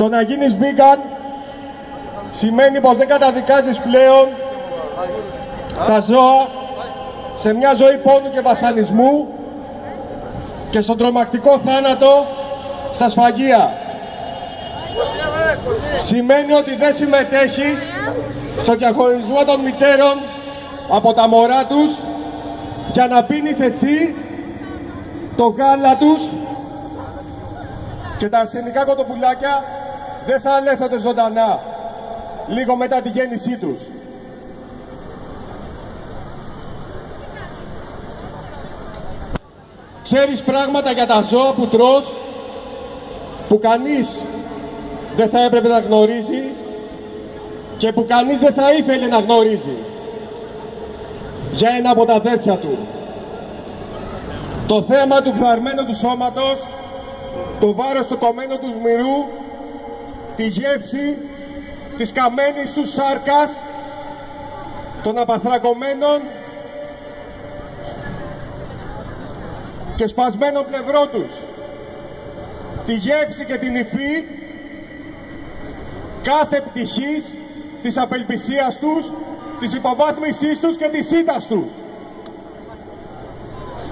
Το να γίνεις vegan σημαίνει πως δεν καταδικάζεις πλέον τα ζώα σε μια ζωή πόνου και βασανισμού και στον τρομακτικό θάνατο στα σφαγεία. Σημαίνει ότι δεν συμμετέχεις στο διαχωρισμό των μητέρων από τα μωρά τους για να πίνεις εσύ το γάλα τους και τα αρσενικά κοτοπουλάκια δεν θα αλέθονται ζωντανά λίγο μετά τη γέννησή τους. Ξέρεις πράγματα για τα ζώα που τρως που κανείς δεν θα έπρεπε να γνωρίζει και που κανείς δεν θα ήθελε να γνωρίζει για ένα από τα αδέρφια του. Το θέμα του φθαρμένου του σώματος, το βάρος του κομμένου του σμυρού, τη γεύση της καμένης του σάρκας, των απαθρακωμένων και σπασμένων πλευρών τους, τη γεύση και την υφή κάθε πτυχής της απελπισίας τους, της υποβάθμισής τους και της ήττας τους.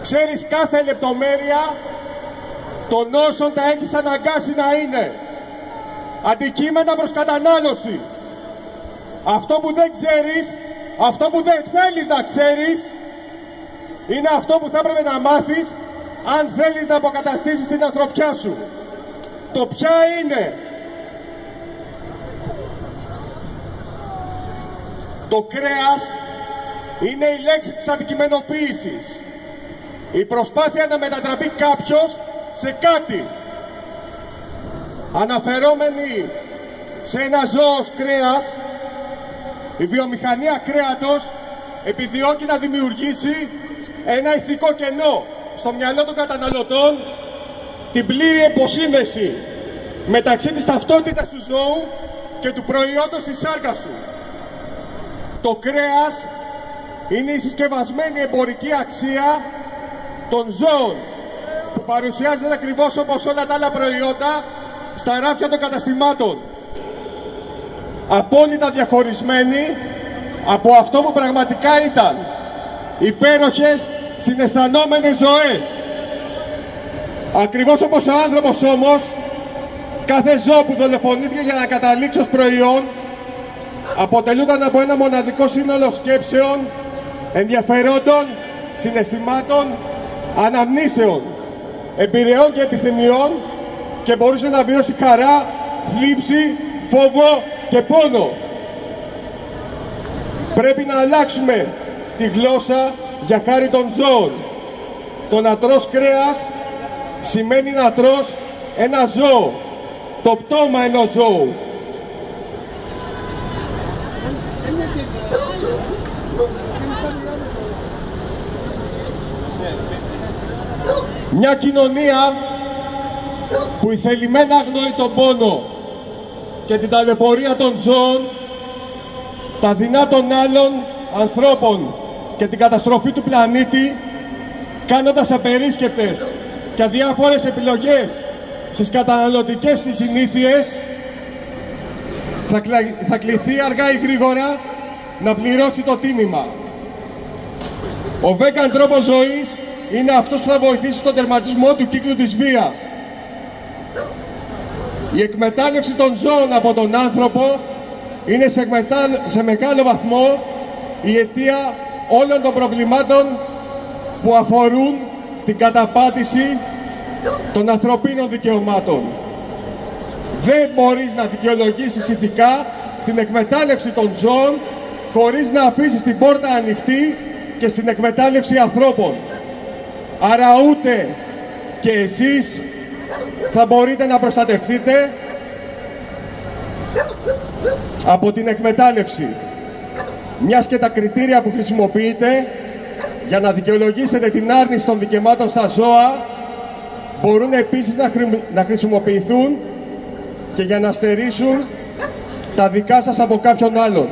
Ξέρεις κάθε λεπτομέρεια των όσων τα έχεις αναγκάσει να είναι αντικείμενα προς κατανάλωση. Αυτό που δεν ξέρεις, αυτό που δεν θέλεις να ξέρεις, είναι αυτό που θα έπρεπε να μάθεις αν θέλεις να αποκαταστήσεις την ανθρωπιά σου. Το ποια είναι. Το κρέας είναι η λέξη της αντικειμενοποίησης. Η προσπάθεια να μετατραπεί κάποιος σε κάτι. Αναφερόμενοι σε ένα ζώο ως κρέας, η βιομηχανία κρέατος επιδιώκει να δημιουργήσει ένα ηθικό κενό στο μυαλό των καταναλωτών, την πλήρη υποσύνδεση μεταξύ της ταυτότητας του ζώου και του προϊόντος της σάρκας του. Το κρέας είναι η συσκευασμένη εμπορική αξία των ζώων που παρουσιάζεται ακριβώς όπως όλα τα άλλα προϊόντα στα ράφια των καταστημάτων. Απόλυτα διαχωρισμένη από αυτό που πραγματικά ήταν υπέροχες συναισθανόμενες ζωές. Ακριβώς όπως ο άνθρωπος όμως, κάθε ζώο που δολοφονήθηκε για να καταλήξει ως προϊόν αποτελούνταν από ένα μοναδικό σύνολο σκέψεων, ενδιαφερόντων, συναισθημάτων, αναμνήσεων, εμπειριών και επιθυμιών και μπορούσε να βιώσει χαρά, θλίψη, φόβο και πόνο. Πρέπει να αλλάξουμε τη γλώσσα για χάρη των ζώων. Το να τρως κρέας σημαίνει να τρως ένα ζώο, το πτώμα ενός ζώου. Μια κοινωνία που ηθελημένα αγνοεί τον πόνο και την ταλαιπωρία των ζώων, τα δεινά των άλλων ανθρώπων και την καταστροφή του πλανήτη, κάνοντας απερίσκεπτες και αδιάφορες επιλογές στις καταναλωτικές της συνήθειες, θα κληθεί αργά ή γρήγορα να πληρώσει το τίμημα. Ο vegan τρόπος ζωής είναι αυτός που θα βοηθήσει στον τερματισμό του κύκλου της βίας. Η εκμετάλλευση των ζώων από τον άνθρωπο είναι σε μεγάλο βαθμό η αιτία όλων των προβλημάτων που αφορούν την καταπάτηση των ανθρωπίνων δικαιωμάτων. Δεν μπορείς να δικαιολογήσεις ηθικά την εκμετάλλευση των ζώων χωρίς να αφήσεις την πόρτα ανοιχτή και στην εκμετάλλευση ανθρώπων. Άρα ούτε και εσείς θα μπορείτε να προστατευτείτε από την εκμετάλλευση, μιας και τα κριτήρια που χρησιμοποιείτε για να δικαιολογήσετε την άρνηση των δικαιωμάτων στα ζώα μπορούν επίσης να χρησιμοποιηθούν και για να στερήσουν τα δικά σας από κάποιον άλλον.